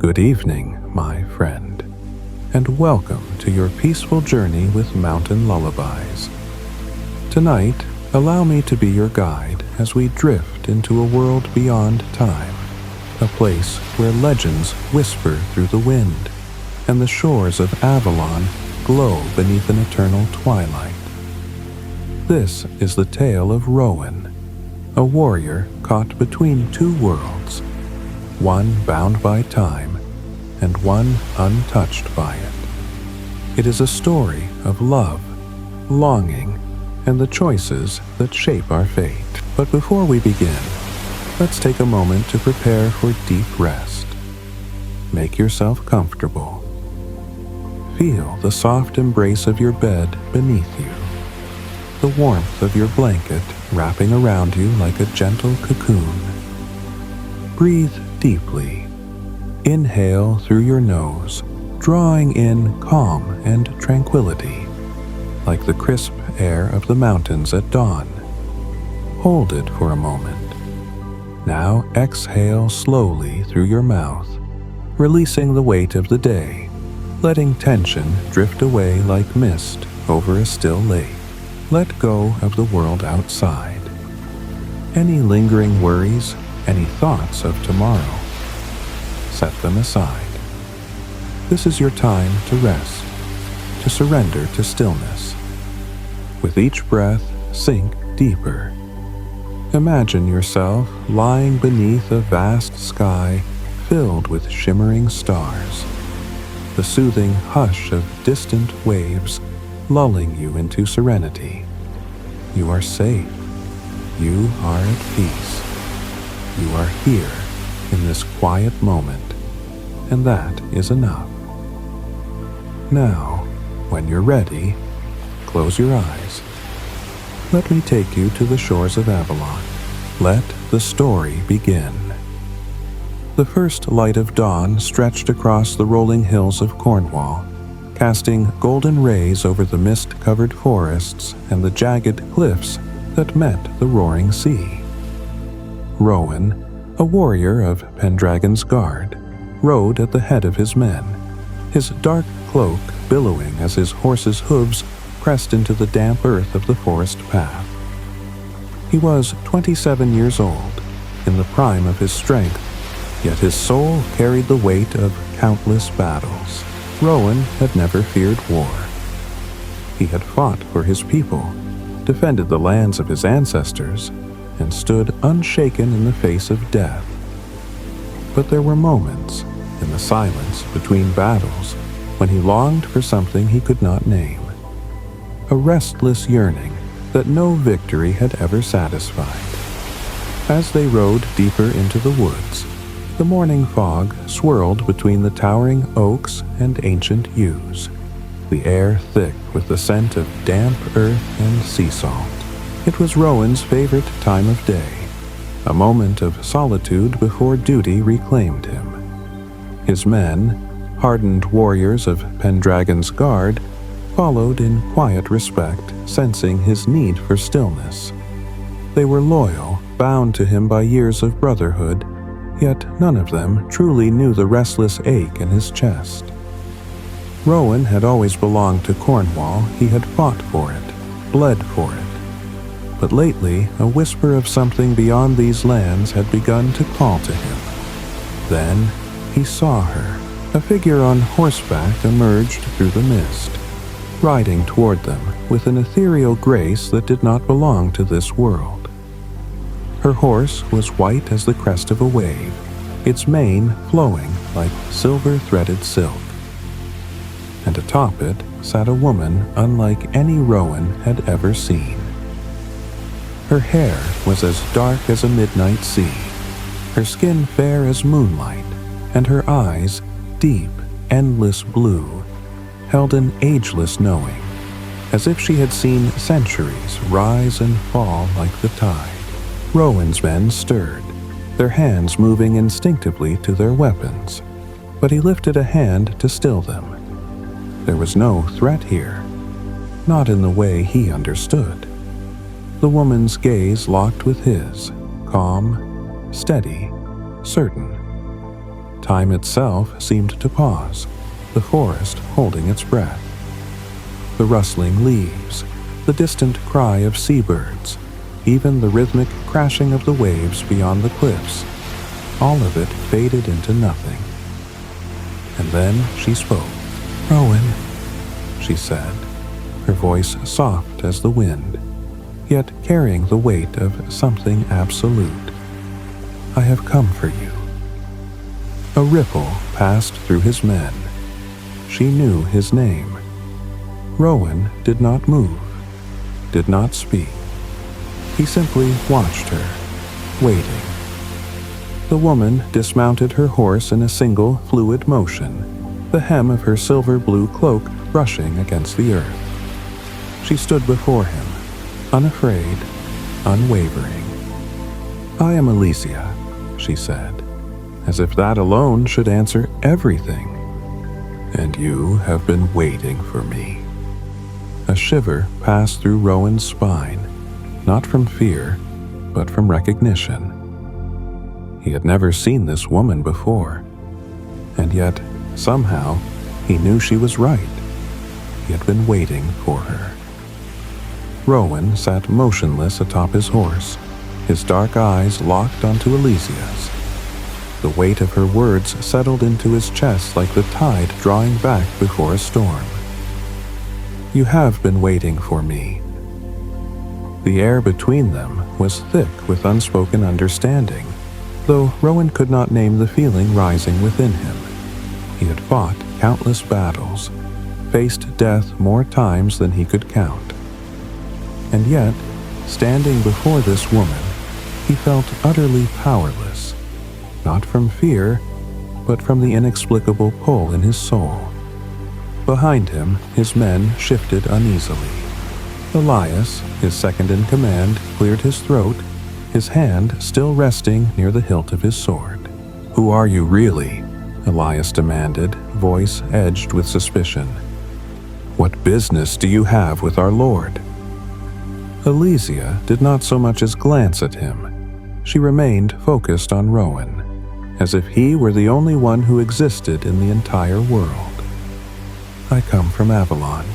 Good evening, my friend, and welcome to your peaceful journey with Mountain Lullabies. Tonight, allow me to be your guide as we drift into a world beyond time, a place where legends whisper through the wind, and the shores of Avalon glow beneath an eternal twilight. This is the tale of Rowan, a warrior caught between two worlds, one bound by time and one untouched by it. It is a story of love, longing, and the choices that shape our fate. But before we begin, let's take a moment to prepare for deep rest. Make yourself comfortable. Feel the soft embrace of your bed beneath you, the warmth of your blanket wrapping around you like a gentle cocoon. Breathe deeply. Inhale through your nose, drawing in calm and tranquility, like the crisp air of the mountains at dawn. Hold it for a moment. Now exhale slowly through your mouth, releasing the weight of the day, letting tension drift away like mist over a still lake. Let go of the world outside. Any lingering worries, any thoughts of tomorrow, set them aside. This is your time to rest, to surrender to stillness. With each breath, sink deeper. Imagine yourself lying beneath a vast sky filled with shimmering stars, the soothing hush of distant waves lulling you into serenity. You are safe. You are at peace. You are here in this quiet moment, and that is enough. Now, when you're ready, close your eyes. Let me take you to the shores of Avalon. Let the story begin. The first light of dawn stretched across the rolling hills of Cornwall, casting golden rays over the mist-covered forests and the jagged cliffs that met the roaring sea. Rowan, a warrior of Pendragon's Guard, rode at the head of his men, his dark cloak billowing as his horse's hooves pressed into the damp earth of the forest path. He was 27 years old, in the prime of his strength, yet his soul carried the weight of countless battles. Rowan had never feared war. He had fought for his people, defended the lands of his ancestors, and stood unshaken in the face of death. But there were moments, in the silence between battles, when he longed for something he could not name, a restless yearning that no victory had ever satisfied. As they rode deeper into the woods, the morning fog swirled between the towering oaks and ancient yews, the air thick with the scent of damp earth and sea salt. It was Rowan's favorite time of day, a moment of solitude before duty reclaimed him. His men, hardened warriors of Pendragon's Guard, followed in quiet respect, sensing his need for stillness. They were loyal, bound to him by years of brotherhood, yet none of them truly knew the restless ache in his chest. Rowan had always belonged to Cornwall. He had fought for it, bled for it. But lately, a whisper of something beyond these lands had begun to call to him. Then he saw her. A figure on horseback emerged through the mist, riding toward them with an ethereal grace that did not belong to this world. Her horse was white as the crest of a wave, its mane flowing like silver-threaded silk. And atop it sat a woman unlike any Rowan had ever seen. Her hair was as dark as a midnight sea, her skin fair as moonlight, and her eyes, deep, endless blue, held an ageless knowing, as if she had seen centuries rise and fall like the tide. Rowan's men stirred, their hands moving instinctively to their weapons, but he lifted a hand to still them. There was no threat here, not in the way he understood. The woman's gaze locked with his, calm, steady, certain. Time itself seemed to pause, the forest holding its breath. The rustling leaves, the distant cry of seabirds, even the rhythmic crashing of the waves beyond the cliffs, all of it faded into nothing. And then she spoke. "Rowan," she said, her voice soft as the wind, yet carrying the weight of something absolute. "I have come for you." A ripple passed through his men. She knew his name. Rowan did not move, did not speak. He simply watched her, waiting. The woman dismounted her horse in a single fluid motion, the hem of her silver-blue cloak brushing against the earth. She stood before him, unafraid, unwavering. "I am Alicia," she said, as if that alone should answer everything. "And you have been waiting for me." A shiver passed through Rowan's spine, not from fear, but from recognition. He had never seen this woman before, and yet, somehow, he knew she was right. He had been waiting for her. Rowan sat motionless atop his horse, his dark eyes locked onto Alicia's. The weight of her words settled into his chest like the tide drawing back before a storm. "You have been waiting for me." The air between them was thick with unspoken understanding, though Rowan could not name the feeling rising within him. He had fought countless battles, faced death more times than he could count. And yet, standing before this woman, he felt utterly powerless, not from fear, but from the inexplicable pull in his soul. Behind him, his men shifted uneasily. Elias, his second-in-command, cleared his throat, his hand still resting near the hilt of his sword. "Who are you really?" Elias demanded, voice edged with suspicion. "What business do you have with our lord?" Alicia did not so much as glance at him. She remained focused on Rowan, as if he were the only one who existed in the entire world. "I come from Avalon,"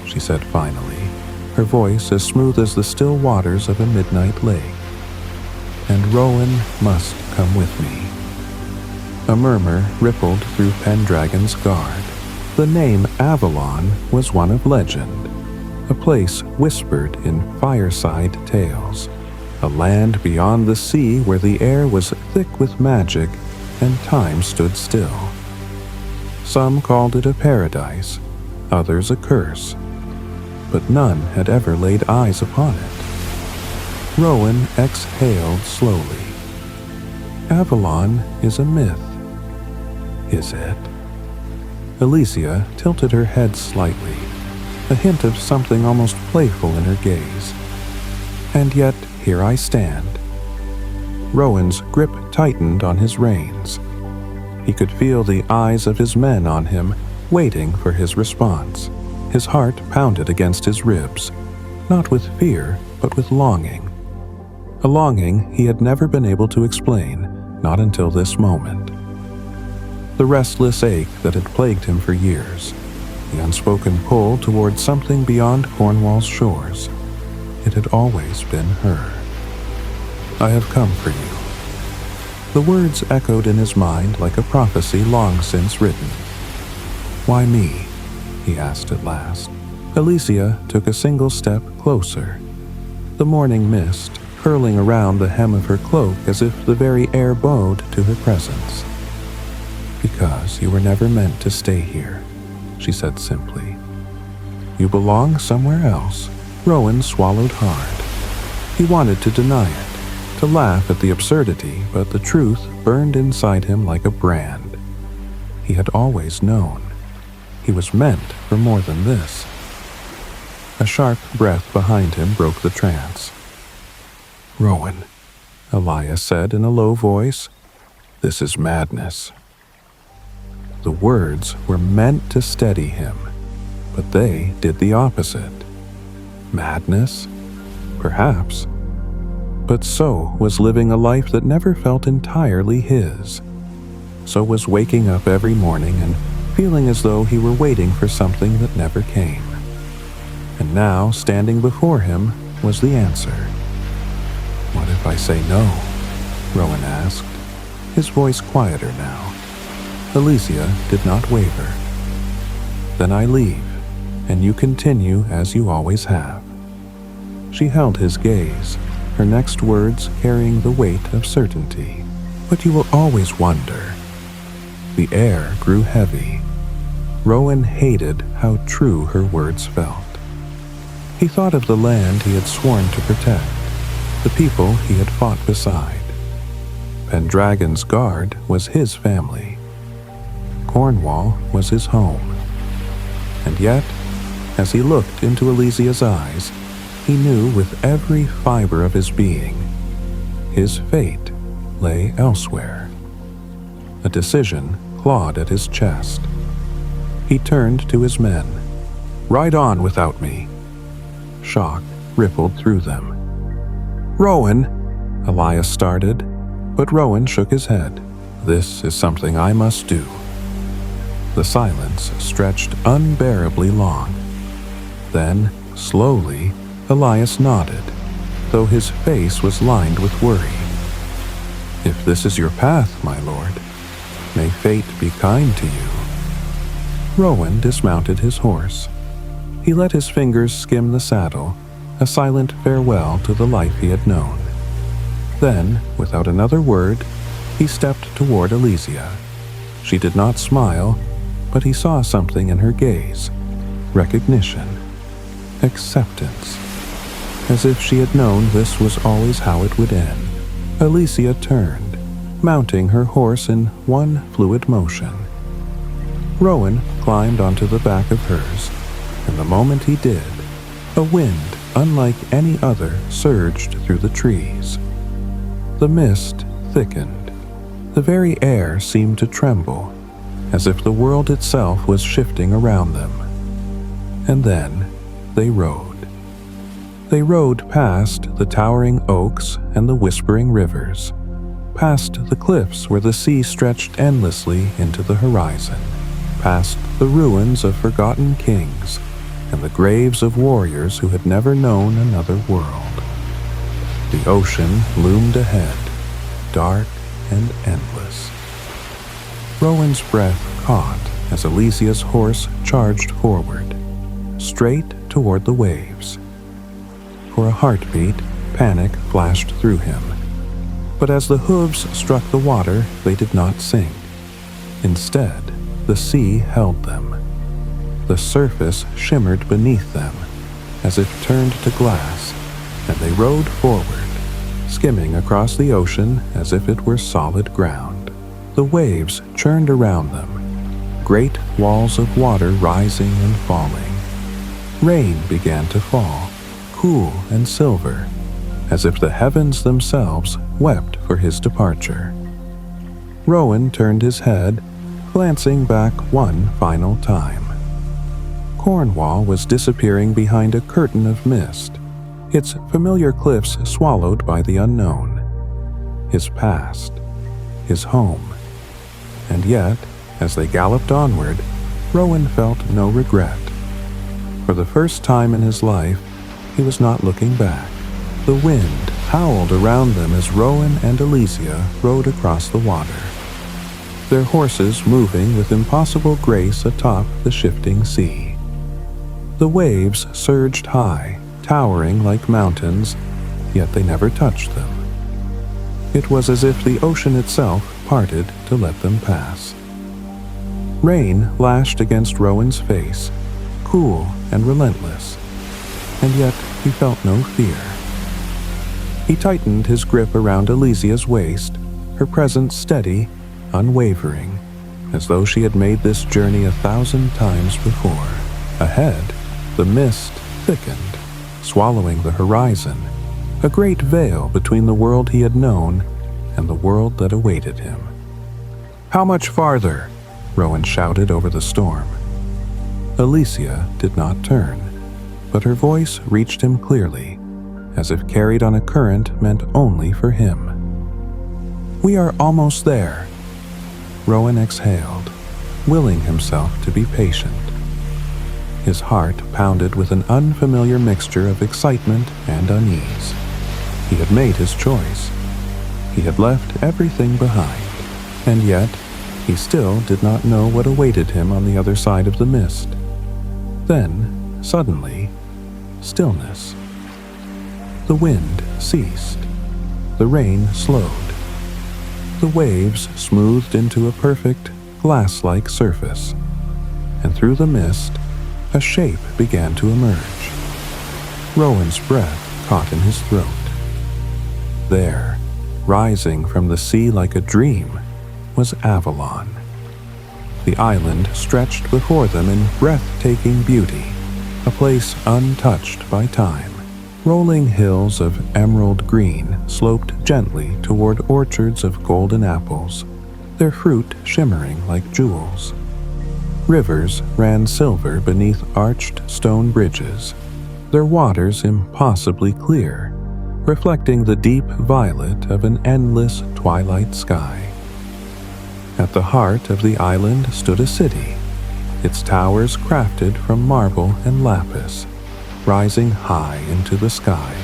she said finally, her voice as smooth as the still waters of a midnight lake. "And Rowan must come with me." A murmur rippled through Pendragon's guard. The name Avalon was one of legend, a place whispered in fireside tales, a land beyond the sea where the air was thick with magic and time stood still. Some called it a paradise, others a curse, but none had ever laid eyes upon it. Rowan exhaled slowly. "Avalon is a myth. Is it?" Alicia tilted her head slightly, a hint of something almost playful in her gaze. "And yet here I stand." Rowan's grip tightened on his reins. He could feel the eyes of his men on him, waiting for his response. His heart pounded against his ribs, not with fear, but with longing. A longing he had never been able to explain, not until this moment. The restless ache that had plagued him for years, the unspoken pull toward something beyond Cornwall's shores. It had always been her. "I have come for you." The words echoed in his mind like a prophecy long since written. "Why me?" he asked at last. Alicia took a single step closer, the morning mist curling around the hem of her cloak as if the very air bowed to her presence. "Because you were never meant to stay here," she said simply. "You belong somewhere else." Rowan swallowed hard. He wanted to deny it, to laugh at the absurdity, but the truth burned inside him like a brand. He had always known. He was meant for more than this. A sharp breath behind him broke the trance. "Rowan," Elias said in a low voice, "this is madness." The words were meant to steady him, but they did the opposite. Madness? Perhaps. But so was living a life that never felt entirely his. so was waking up every morning and feeling as though he were waiting for something that never came. And now, standing before him, was the answer. "What if I say no?" Rowan asked, his voice quieter now. Alicia did not waver. "Then I leave, and you continue as you always have." She held his gaze, her next words carrying the weight of certainty. "But you will always wonder." The air grew heavy. Rowan hated how true her words felt. He thought of the land he had sworn to protect, the people he had fought beside. Pendragon's guard was his family. Cornwall was his home. And yet, as he looked into Alicia's eyes, he knew with every fiber of his being, his fate lay elsewhere. A decision clawed at his chest. He turned to his men. "Ride on without me." Shock rippled through them. "Rowan," Elias started, but Rowan shook his head. "This is something I must do." The silence stretched unbearably long. Then, slowly, Elias nodded, though his face was lined with worry. "If this is your path, my lord, may fate be kind to you." Rowan dismounted his horse. He let his fingers skim the saddle, a silent farewell to the life he had known. Then, without another word, he stepped toward Alicia. She did not smile, but he saw something in her gaze. Recognition. Acceptance. As if she had known this was always how it would end, Alicia turned, mounting her horse in one fluid motion. Rowan climbed onto the back of hers, and the moment he did, a wind unlike any other surged through the trees. The mist thickened. The very air seemed to tremble, as if the world itself was shifting around them. And then they rode. They rode past the towering oaks and the whispering rivers, past the cliffs where the sea stretched endlessly into the horizon, past the ruins of forgotten kings and the graves of warriors who had never known another world. The ocean loomed ahead, dark and endless. Rowan's breath caught as Alicia's horse charged forward, straight toward the waves. For a heartbeat, panic flashed through him. But as the hooves struck the water, they did not sink. Instead, the sea held them. The surface shimmered beneath them, as if turned to glass, and they rode forward, skimming across the ocean as if it were solid ground. The waves churned around them, great walls of water rising and falling. Rain began to fall, cool and silver, as if the heavens themselves wept for his departure. Rowan turned his head, glancing back one final time. Cornwall was disappearing behind a curtain of mist, its familiar cliffs swallowed by the unknown. His past, his home. And yet, as they galloped onward, Rowan felt no regret. For the first time in his life, he was not looking back. The wind howled around them as Rowan and Alicia rode across the water, their horses moving with impossible grace atop the shifting sea. The waves surged high, towering like mountains, yet they never touched them. It was as if the ocean itself parted to let them pass. Rain lashed against Rowan's face, cool and relentless, and yet he felt no fear. He tightened his grip around Alicia's waist, her presence steady, unwavering, as though she had made this journey 1,000 times before. Ahead, the mist thickened, swallowing the horizon, a great veil between the world he had known and the world that awaited him. "How much farther?" Rowan shouted over the storm. Alicia did not turn, but her voice reached him clearly, as if carried on a current meant only for him. "We are almost there." Rowan exhaled, willing himself to be patient. His heart pounded with an unfamiliar mixture of excitement and unease. He had made his choice. He had left everything behind, and yet he still did not know what awaited him on the other side of the mist. Then, suddenly, stillness. The wind ceased. The rain slowed. The waves smoothed into a perfect, glass-like surface, and through the mist, a shape began to emerge. Rowan's breath caught in his throat. There, rising from the sea like a dream, was Avalon. The island stretched before them in breathtaking beauty, a place untouched by time. Rolling hills of emerald green sloped gently toward orchards of golden apples, their fruit shimmering like jewels. Rivers ran silver beneath arched stone bridges, their waters impossibly clear, reflecting the deep violet of an endless twilight sky. At the heart of the island stood a city, its towers crafted from marble and lapis, rising high into the sky,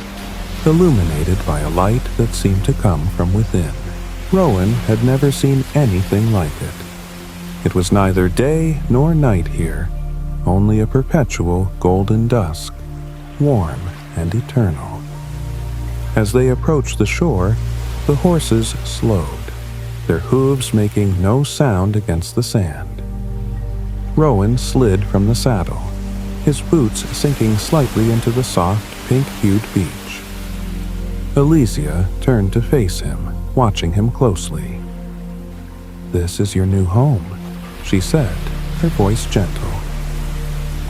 illuminated by a light that seemed to come from within. Rowan had never seen anything like it. It was neither day nor night here, only a perpetual golden dusk, warm and eternal. As they approached the shore, the horses slowed, their hooves making no sound against the sand. Rowan slid from the saddle, his boots sinking slightly into the soft, pink-hued beach. Alicia turned to face him, watching him closely. "This is your new home," she said, her voice gentle.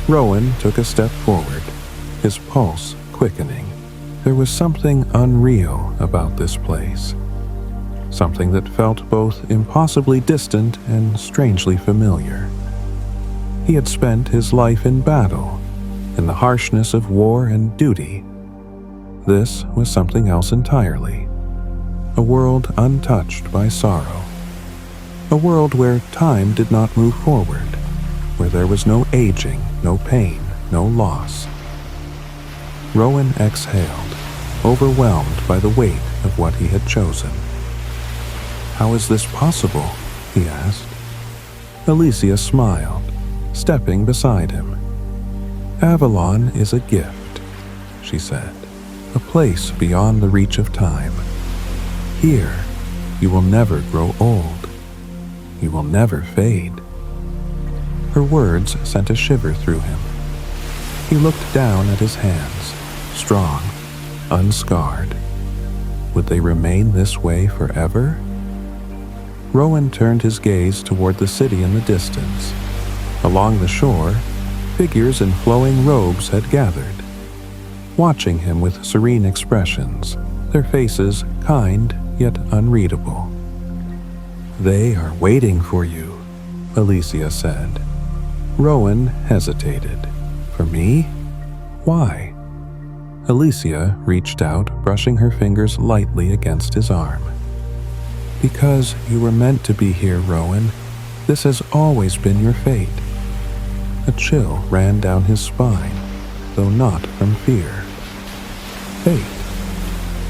Rowan took a step forward, his pulse quickening. There was something unreal about this place, something that felt both impossibly distant and strangely familiar. He had spent his life in battle, in the harshness of war and duty. This was something else entirely, a world untouched by sorrow, a world where time did not move forward, where there was no aging, no pain, no loss. Rowan exhaled, overwhelmed by the weight of what he had chosen. "How is this possible?" he asked. Alicia smiled, stepping beside him. "Avalon is a gift," she said, "a place beyond the reach of time. Here, you will never grow old. You will never fade." Her words sent a shiver through him. He looked down at his hands, strong, unscarred. Would they remain this way forever? Rowan turned his gaze toward the city in the distance. Along the shore, figures in flowing robes had gathered, watching him with serene expressions, their faces kind yet unreadable. "They are waiting for you," Alicia said. Rowan hesitated. "For me? Why?" Alicia reached out, brushing her fingers lightly against his arm. "Because you were meant to be here, Rowan. This has always been your fate." A chill ran down his spine, though not from fear. Fate?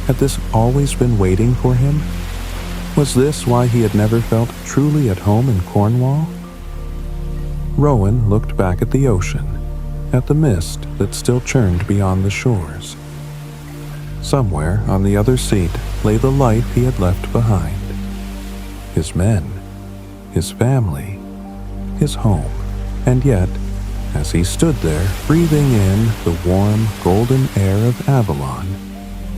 Had this always been waiting for him? Was this why he had never felt truly at home in Cornwall? Rowan looked back at the ocean, at the mist that still churned beyond the shores. Somewhere on the other seat lay the life he had left behind. His men, his family, his home, and yet, as he stood there, breathing in the warm, golden air of Avalon,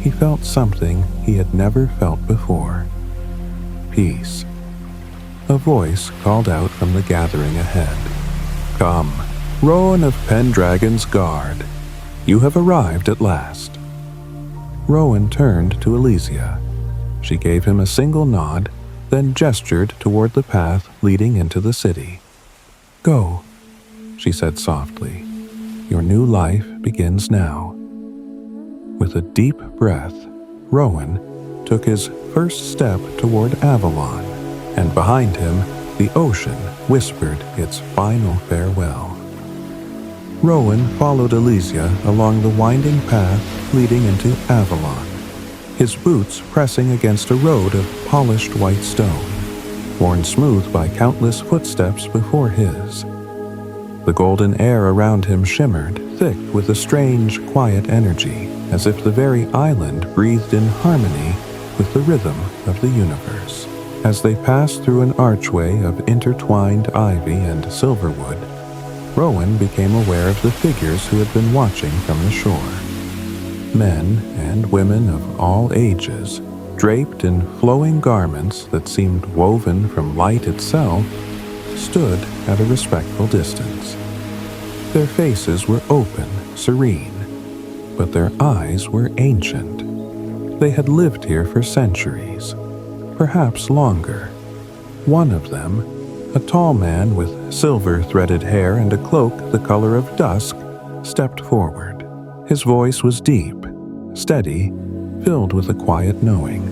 he felt something he had never felt before. Peace. A voice called out from the gathering ahead. "Come, Rowan of Pendragon's Guard. You have arrived at last." Rowan turned to Alicia. She gave him a single nod, then gestured toward the path leading into the city. "Go," she said softly. "Your new life begins now." With a deep breath, Rowan took his first step toward Avalon, and behind him, The ocean whispered its final farewell. Rowan followed Elysia along the winding path leading into Avalon, his boots pressing against a road of polished white stone, worn smooth by countless footsteps before his. The golden air around him shimmered, thick with a strange, quiet energy, as if the very island breathed in harmony with the rhythm of the universe. As they passed through an archway of intertwined ivy and silverwood, Rowan became aware of the figures who had been watching from the shore. Men and women of all ages, draped in flowing garments that seemed woven from light itself, stood at a respectful distance. Their faces were open, serene, but their eyes were ancient. They had lived here for centuries, perhaps longer. One of them, a tall man with silver-threaded hair and a cloak the color of dusk, stepped forward. His voice was deep, steady, filled with a quiet knowing.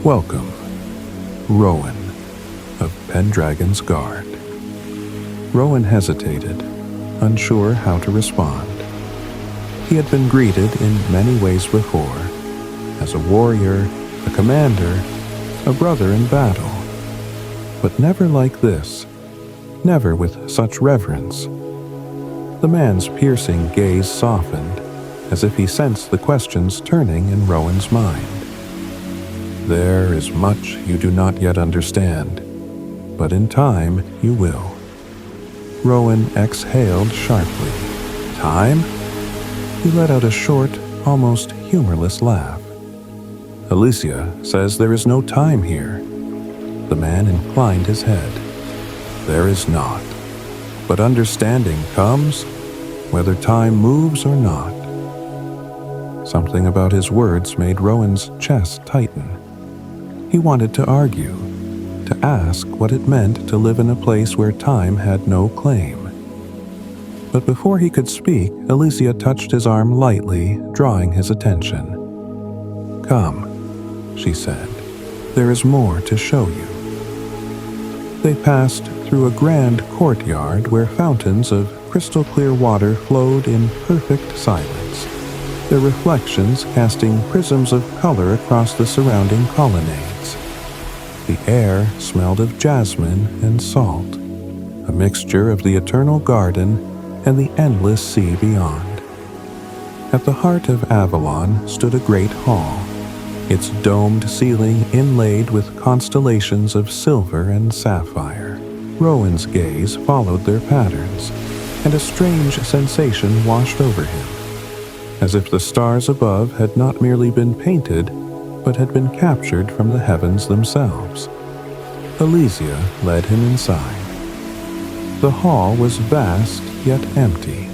"Welcome, Rowan of Pendragon's Guard." Rowan hesitated, unsure how to respond. He had been greeted in many ways before, as a warrior, a commander, a brother in battle, but never like this, never with such reverence. The man's piercing gaze softened, as if he sensed the questions turning in Rowan's mind. "There is much you do not yet understand, but in time you will." Rowan exhaled sharply. "Time?" He let out a short, almost humorless laugh. "Elysia says there is no time here." The man inclined his head. "There is not, but understanding comes, whether time moves or not." Something about his words made Rowan's chest tighten. He wanted to argue, to ask what it meant to live in a place where time had no claim. But before he could speak, Elysia touched his arm lightly, drawing his attention. "Come," she said. "There is more to show you." They passed through a grand courtyard where fountains of crystal-clear water flowed in perfect silence, their reflections casting prisms of color across the surrounding colonnades. The air smelled of jasmine and salt, a mixture of the eternal garden and the endless sea beyond. At the heart of Avalon stood a great hall, its domed ceiling inlaid with constellations of silver and sapphire. Rowan's gaze followed their patterns, and a strange sensation washed over him, as if the stars above had not merely been painted, but had been captured from the heavens themselves. Elysia led him inside. The hall was vast yet empty,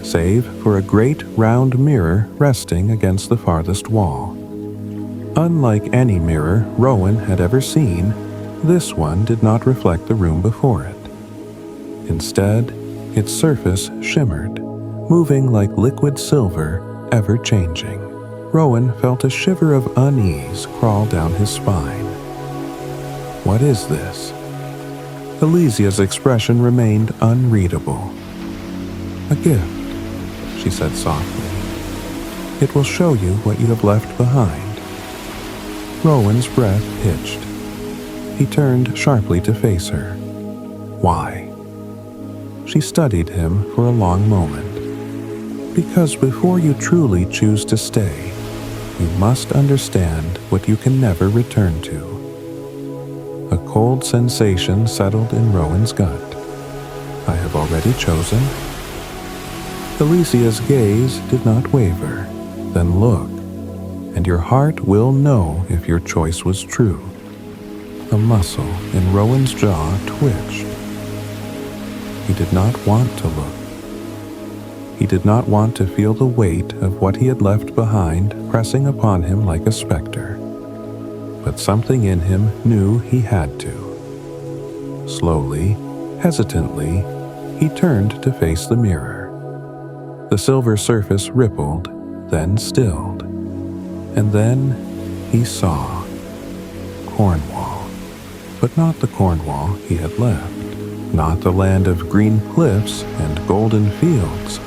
save for a great round mirror resting against the farthest wall. Unlike any mirror Rowan had ever seen, this one did not reflect the room before it. Instead, its surface shimmered, moving like liquid silver, ever-changing. Rowan felt a shiver of unease crawl down his spine. "What is this?" Elysia's expression remained unreadable. "A gift," she said softly. "It will show you what you have left behind." Rowan's breath hitched. He turned sharply to face her. "Why?" She studied him for a long moment. "Because before you truly choose to stay, you must understand what you can never return to." A cold sensation settled in Rowan's gut. "I have already chosen." Elysia's gaze did not waver. "Then look, and your heart will know if your choice was true." A muscle in Rowan's jaw twitched. He did not want to look. He did not want to feel the weight of what he had left behind pressing upon him like a specter. But something in him knew he had to. Slowly, hesitantly, he turned to face the mirror. The silver surface rippled, then stilled. And then he saw Cornwall. but not the Cornwall he had left, not the land of green cliffs and golden fields,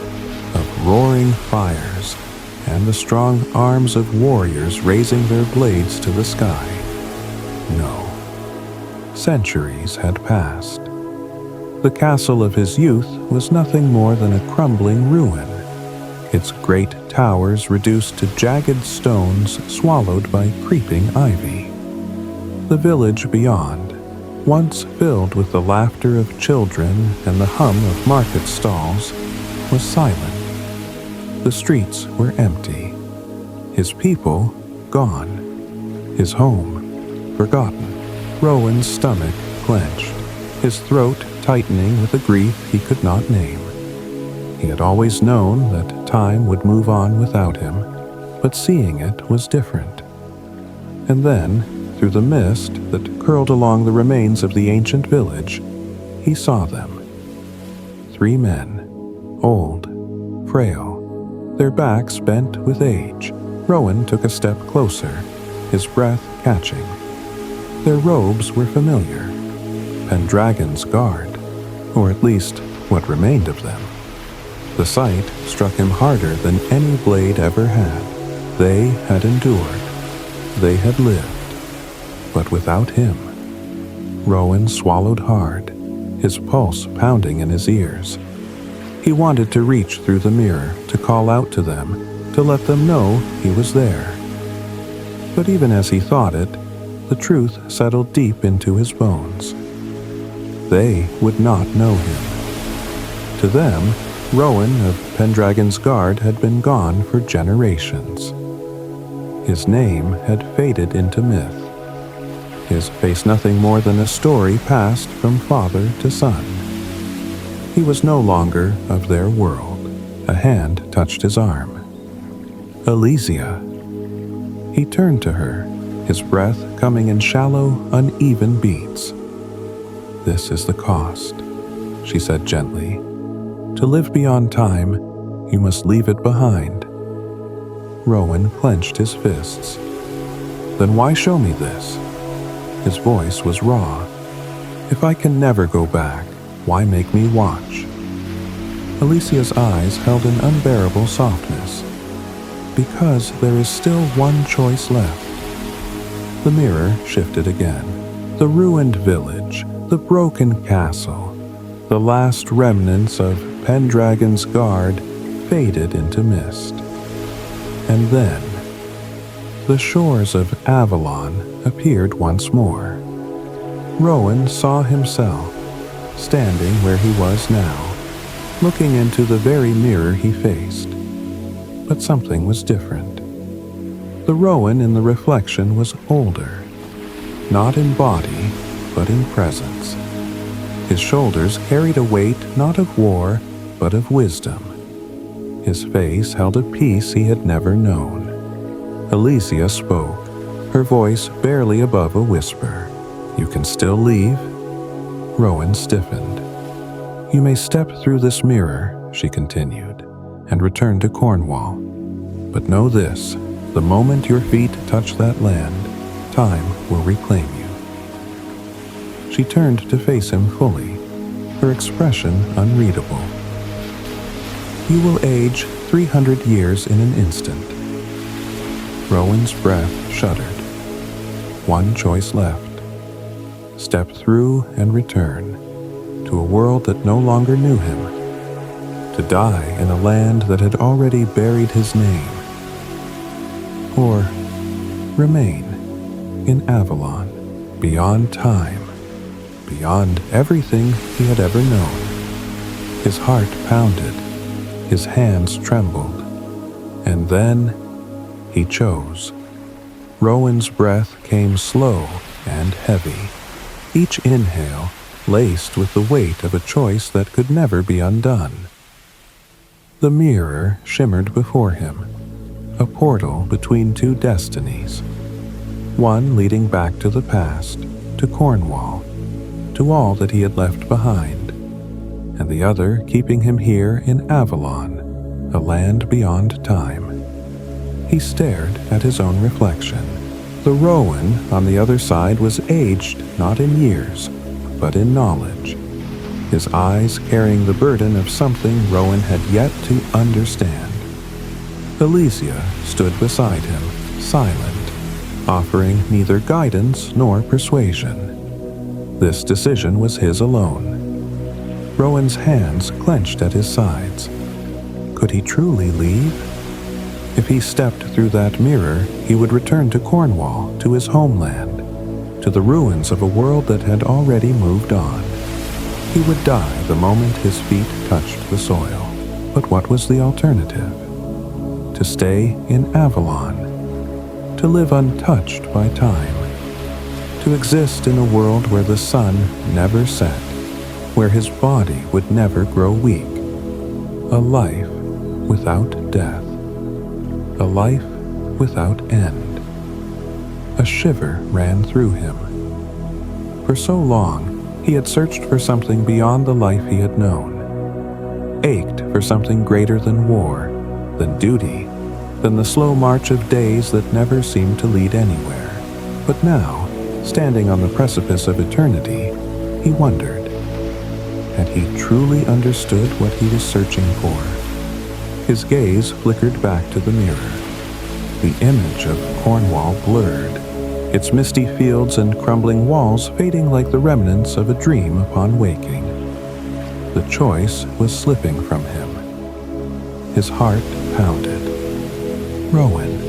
of roaring fires and the strong arms of warriors raising their blades to the sky. No. Centuries had passed. The castle of his youth was nothing more than a crumbling ruin, its great towers reduced to jagged stones swallowed by creeping ivy. The village beyond, once filled with the laughter of children and the hum of market stalls, was silent. The streets were empty. His people gone. His home forgotten. Rowan's stomach clenched, his throat tightening with a grief he could not name. He had always known that time would move on without him, but seeing it was different. And then, through the mist that curled along the remains of the ancient village, he saw them. 3 men, old, frail, their backs bent with age. Rowan took a step closer, his breath catching. Their robes were familiar, Pendragon's guard, or at least what remained of them. The sight struck him harder than any blade ever had. They had endured. They had lived. But without him. Rowan swallowed hard, his pulse pounding in his ears. He wanted to reach through the mirror, to call out to them, to let them know he was there. But even as he thought it, the truth settled deep into his bones. They would not know him. To them, Rowan of Pendragon's Guard had been gone for generations. His name had faded into myth. His face nothing more than a story passed from father to son. He was no longer of their world. A hand touched his arm. Elysia. He turned to her, his breath coming in shallow, uneven beats. "This is the cost," she said gently. "To live beyond time, you must leave it behind." Rowan clenched his fists. "Then why show me this?" His voice was raw. "If I can never go back, why make me watch?" Elysia's eyes held an unbearable softness. "Because there is still one choice left." The mirror shifted again. The ruined village, the broken castle, the last remnants of Pendragon's Guard faded into mist. And then, the shores of Avalon appeared once more. Rowan saw himself, standing where he was now, looking into the very mirror he faced. But something was different. The Rowan in the reflection was older, not in body, but in presence. His shoulders carried a weight not of war, but of wisdom. His face held a peace he had never known. Elysia spoke, her voice barely above a whisper. "You can still leave?" Rowan stiffened. "You may step through this mirror," she continued, "and return to Cornwall. But know this, the moment your feet touch that land, time will reclaim you." She turned to face him fully, her expression unreadable. "You will age 300 years in an instant." Rowan's breath shuddered. One choice left. Step through and return to a world that no longer knew him, to die in a land that had already buried his name, or remain in Avalon, beyond time, beyond everything he had ever known. His heart pounded, his hands trembled, and then he chose. Rowan's breath came slow and heavy, each inhale laced with the weight of a choice that could never be undone. The mirror shimmered before him, a portal between two destinies, one leading back to the past, to Cornwall, to all that he had left behind, and the other keeping him here in Avalon, a land beyond time. He stared at his own reflection, The Rowan on the other side was aged not in years, but in knowledge, his eyes carrying the burden of something Rowan had yet to understand. Alicia stood beside him, silent, offering neither guidance nor persuasion. This decision was his alone. Rowan's hands clenched at his sides. Could he truly leave? If he stepped through that mirror, he would return to Cornwall, to his homeland, to the ruins of a world that had already moved on. He would die the moment his feet touched the soil. But what was the alternative? To stay in Avalon, to live untouched by time, to exist in a world where the sun never set, where his body would never grow weak. A life without death. A life without end. A shiver ran through him. For so long, he had searched for something beyond the life he had known, ached for something greater than war, than duty, than the slow march of days that never seemed to lead anywhere. But now, standing on the precipice of eternity, he wondered, had he truly understood what he was searching for? His gaze flickered back to the mirror. The image of Cornwall blurred, its misty fields and crumbling walls fading like the remnants of a dream upon waking. The choice was slipping from him. His heart pounded. Rowan.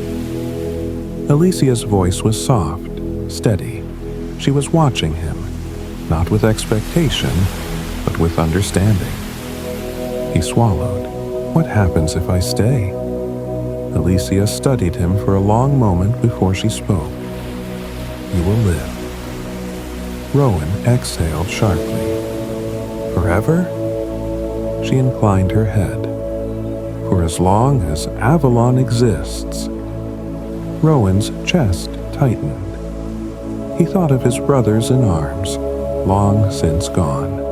Alicia's voice was soft, steady. She was watching him, not with expectation, but with understanding. He swallowed. What happens if I stay? Alicia studied him for a long moment before she spoke. You will live. Rowan exhaled sharply. Forever? She inclined her head. For as long as Avalon exists. Rowan's chest tightened. He thought of his brothers in arms, long since gone.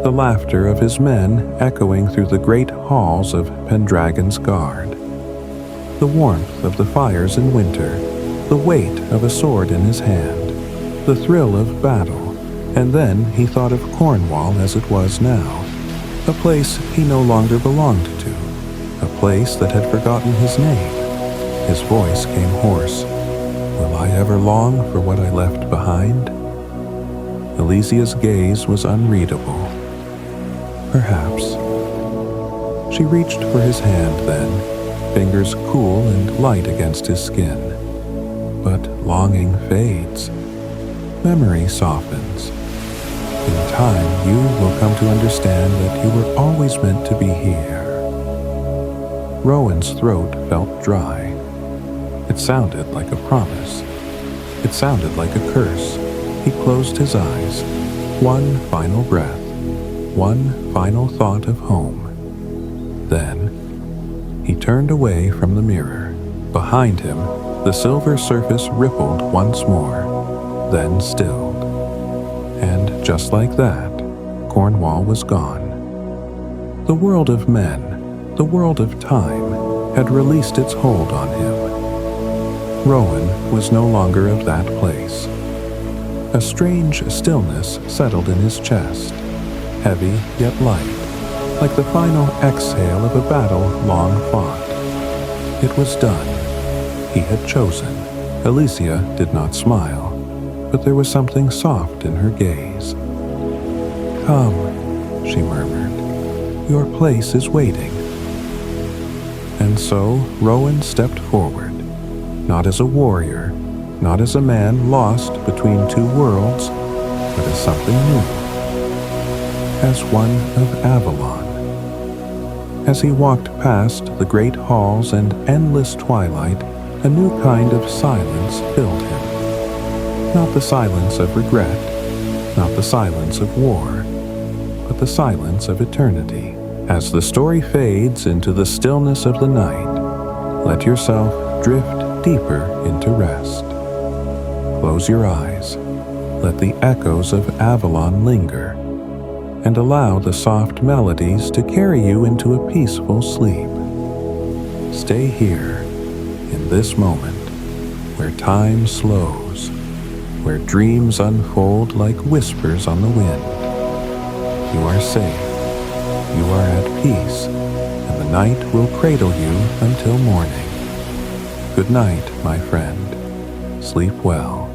The laughter of his men echoing through the great halls of Pendragon's Guard. The warmth of the fires in winter, the weight of a sword in his hand, the thrill of battle, and then he thought of Cornwall as it was now, a place he no longer belonged to, a place that had forgotten his name. His voice came hoarse. Will I ever long for what I left behind? Alicia's gaze was unreadable. Perhaps. She reached for his hand then, fingers cool and light against his skin. But longing fades. Memory softens. In time, you will come to understand that you were always meant to be here. Rowan's throat felt dry. It sounded like a promise. It sounded like a curse. He closed his eyes. One final breath. One final thought of home. Then, he turned away from the mirror. Behind him, the silver surface rippled once more, then stilled. And just like that, Cornwall was gone. The world of men, the world of time, had released its hold on him. Rowan was no longer of that place. A strange stillness settled in his chest, heavy yet light, like the final exhale of a battle long fought. It was done. He had chosen. Alicia did not smile, but there was something soft in her gaze. Come, she murmured. Your place is waiting. And so Rowan stepped forward, not as a warrior, not as a man lost between two worlds, but as something new. As one of Avalon. As he walked past the great halls and endless twilight, a new kind of silence filled him. Not the silence of regret, not the silence of war, but the silence of eternity. As the story fades into the stillness of the night, let yourself drift deeper into rest. Close your eyes, let the echoes of Avalon linger, and allow the soft melodies to carry you into a peaceful sleep. Stay here, in this moment, where time slows, where dreams unfold like whispers on the wind. You are safe, you are at peace, and the night will cradle you until morning. Good night, my friend. Sleep well.